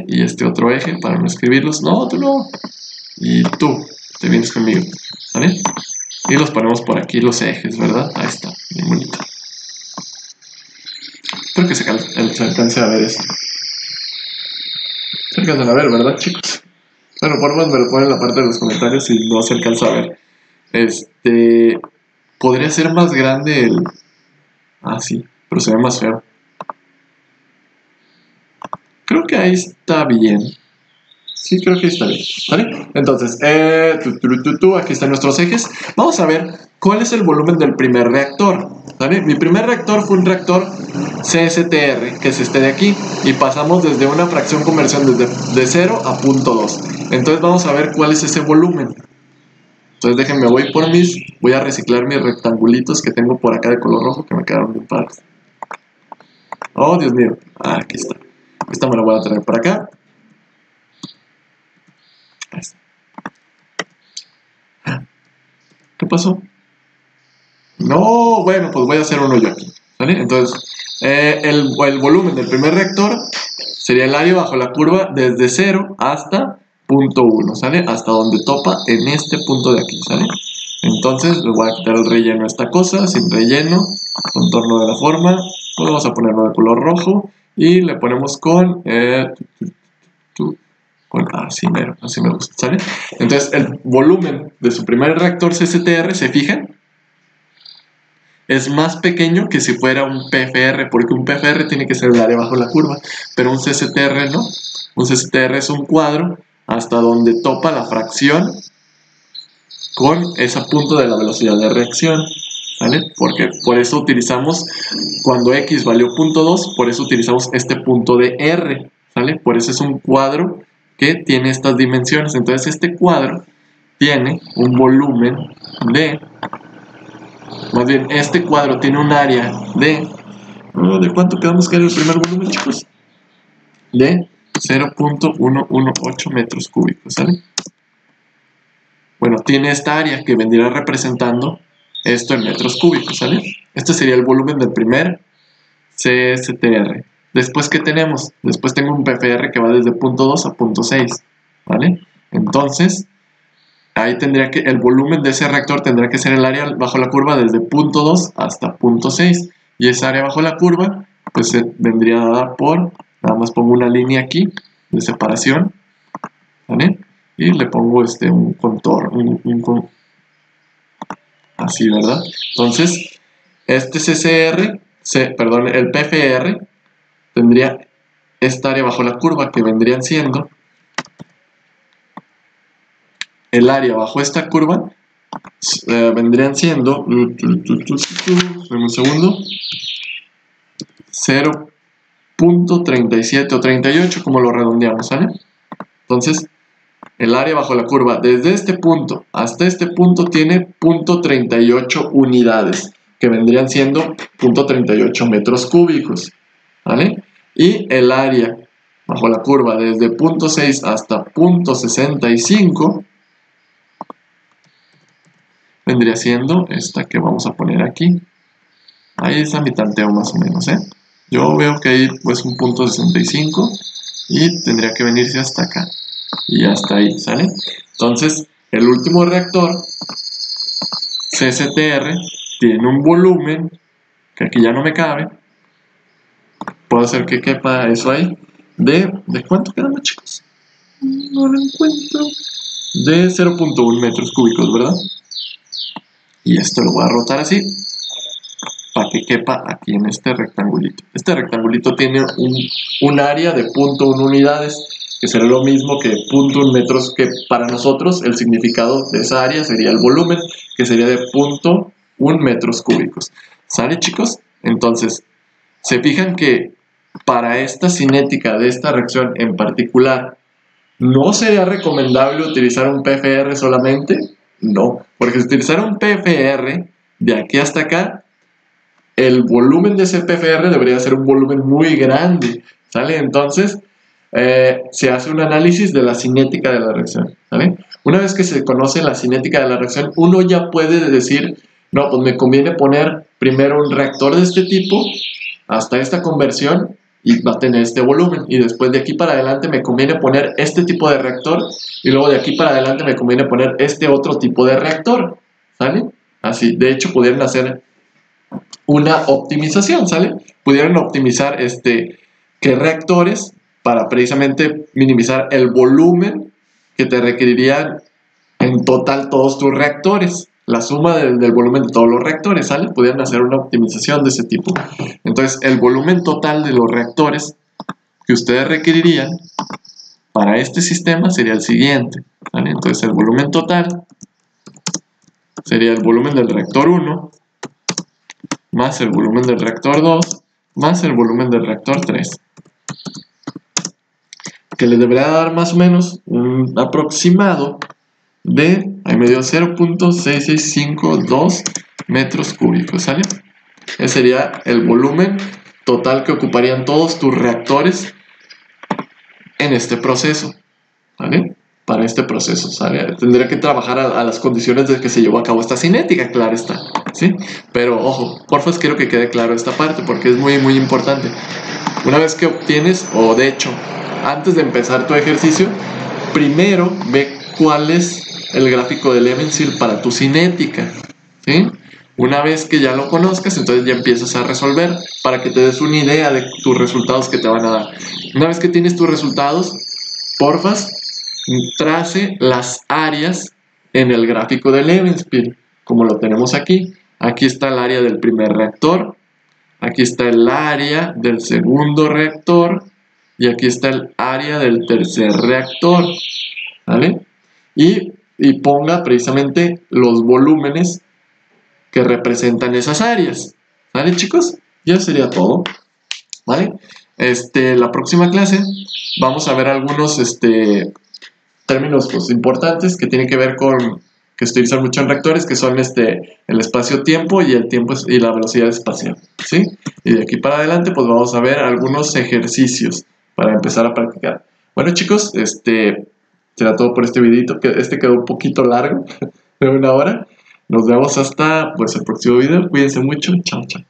y este otro eje para no escribirlos. No, tú no. Y tú, te vienes conmigo, ¿vale? Y los ponemos por aquí, los ejes, ¿verdad? Ahí está, bien bonito. Espero que se alcance a ver esto. Se alcanzan a ver, ¿verdad, chicos? Bueno, por más me lo ponen en la parte de los comentarios si no se alcanza a ver. Podría ser más grande el... sí, pero se ve más feo. Creo que ahí está bien. Sí, creo que está bien, ¿vale? Entonces, aquí están nuestros ejes. Vamos a ver cuál es el volumen del primer reactor, ¿vale? Mi primer reactor fue un reactor CSTR, que es este de aquí, y pasamos desde una fracción conversión de 0 a 0.2. Entonces vamos a ver cuál es ese volumen. Entonces déjenme, voy a reciclar mis rectangulitos que tengo por acá de color rojo, que me quedaron bien padres. Oh, Dios mío, aquí está. Esta me la voy a traer para acá. ¿Qué pasó? No, bueno, pues voy a hacer uno yo aquí, ¿vale? Entonces, el volumen del primer reactor sería el área bajo la curva desde 0 hasta 0.1, ¿sale? Hasta donde topa en este punto de aquí, ¿sale? Entonces, le voy a quitar el relleno a esta cosa, sin relleno, contorno de la forma, pues vamos a ponerlo de color rojo y le ponemos con así mero, así me gusta, ¿sale? Entonces, el volumen de su primer reactor CSTR, ¿se fijan? Es más pequeño que si fuera un PFR, porque un PFR tiene que ser el área bajo la curva, pero un CSTR no. Un CSTR es un cuadro hasta donde topa la fracción con ese punto de la velocidad de reacción, ¿vale? Porque por eso utilizamos, cuando X valió 0.2, por eso utilizamos este punto de R, ¿vale? Por eso es un cuadro que tiene estas dimensiones. Entonces este cuadro tiene un volumen de... Más bien, este cuadro tiene un área de... ¿De cuánto quedamos que era el primer volumen, chicos? De 0.118 metros cúbicos, ¿sale? Bueno, tiene esta área que vendría representando esto en metros cúbicos, ¿sale? Este sería el volumen del primer CSTR. Después, ¿qué tenemos? Después tengo un PFR que va desde 0.2 a 0.6, ¿vale? Entonces, ahí tendría que, el volumen de ese reactor tendrá que ser el área bajo la curva desde 0.2 hasta 0.6. Y esa área bajo la curva, pues vendría dada por, nada más pongo una línea aquí de separación, ¿vale? Y le pongo un contorno, así, ¿verdad? Entonces, este el PFR, tendría esta área bajo la curva que vendrían siendo el área bajo esta curva, vendrían siendo, un segundo, 0.37 o 38, como lo redondeamos, ¿sale? Entonces, el área bajo la curva desde este punto hasta este punto tiene 0.38 unidades, que vendrían siendo 0.38 metros cúbicos, ¿vale? Y el área bajo la curva desde 0.6 hasta 0.65 vendría siendo esta que vamos a poner aquí. Ahí está mi tanteo más o menos, ¿eh? Yo veo que hay pues un 0.65 y tendría que venirse hasta acá. Y hasta ahí, ¿sale? Entonces, el último reactor, CSTR, tiene un volumen, que aquí ya no me cabe. Puedo hacer que quepa eso ahí. ¿De cuánto quedamos, chicos? No lo encuentro. De 0.1 metros cúbicos, ¿verdad? Y esto lo voy a rotar así, para que quepa aquí en este rectangulito. Este rectangulito tiene un área de 0.1 unidades, que será lo mismo que 0.1 metros, que para nosotros el significado de esa área sería el volumen, que sería de 0.1 metros cúbicos. ¿Sale, chicos? Entonces, ¿se fijan que para esta cinética de esta reacción en particular, no sería recomendable utilizar un PFR solamente? No, porque si utilizara un PFR de aquí hasta acá, el volumen de ese PFR debería ser un volumen muy grande, ¿sale? Entonces, se hace un análisis de la cinética de la reacción, ¿sale? Una vez que se conoce la cinética de la reacción, uno ya puede decir, no, pues me conviene poner primero un reactor de este tipo hasta esta conversión y va a tener este volumen, y después de aquí para adelante me conviene poner este tipo de reactor, y luego de aquí para adelante me conviene poner este otro tipo de reactor, ¿sale? Así, de hecho pudieran hacer una optimización, ¿sale? Pudieran optimizar qué reactores para precisamente minimizar el volumen que te requerirían en total todos tus reactores, la suma del volumen de todos los reactores, ¿sale? Pudieran hacer una optimización de ese tipo. Entonces, el volumen total de los reactores que ustedes requerirían para este sistema sería el siguiente, ¿vale? Entonces el volumen total sería el volumen del reactor 1 más el volumen del reactor 2 más el volumen del reactor 3, que le debería dar más o menos un aproximado de, ahí me dio 0.6652 metros cúbicos, ¿sale? Ese sería el volumen total que ocuparían todos tus reactores en este proceso, ¿vale? Para este proceso, ¿sale? Tendría que trabajar a las condiciones de que se llevó a cabo esta cinética, claro está, ¿sí? Pero, ojo, porfa, quiero que quede claro esta parte porque es muy, muy importante. Una vez que obtienes, o de hecho, antes de empezar tu ejercicio, primero ve cuál es el gráfico de Levensil para tu cinética, ¿sí? Una vez que ya lo conozcas, entonces ya empiezas a resolver para que te des una idea de tus resultados que te van a dar. Una vez que tienes tus resultados, porfas, trace las áreas en el gráfico de Levenspiel, como lo tenemos aquí. Aquí está el área del primer reactor, aquí está el área del segundo reactor y aquí está el área del tercer reactor, ¿vale? Y ponga precisamente los volúmenes que representan esas áreas, ¿vale, chicos? Ya sería todo, ¿vale? La próxima clase vamos a ver algunos términos pues, importantes que tienen que ver con, que se utilizan mucho en reactores, que son el espacio-tiempo y el tiempo y la velocidad espacial, ¿sí? Y de aquí para adelante pues vamos a ver algunos ejercicios para empezar a practicar. Bueno, chicos, será todo por este videito, que quedó un poquito largo, de 1 hora. Nos vemos hasta pues el próximo video. Cuídense mucho. Chao, chao.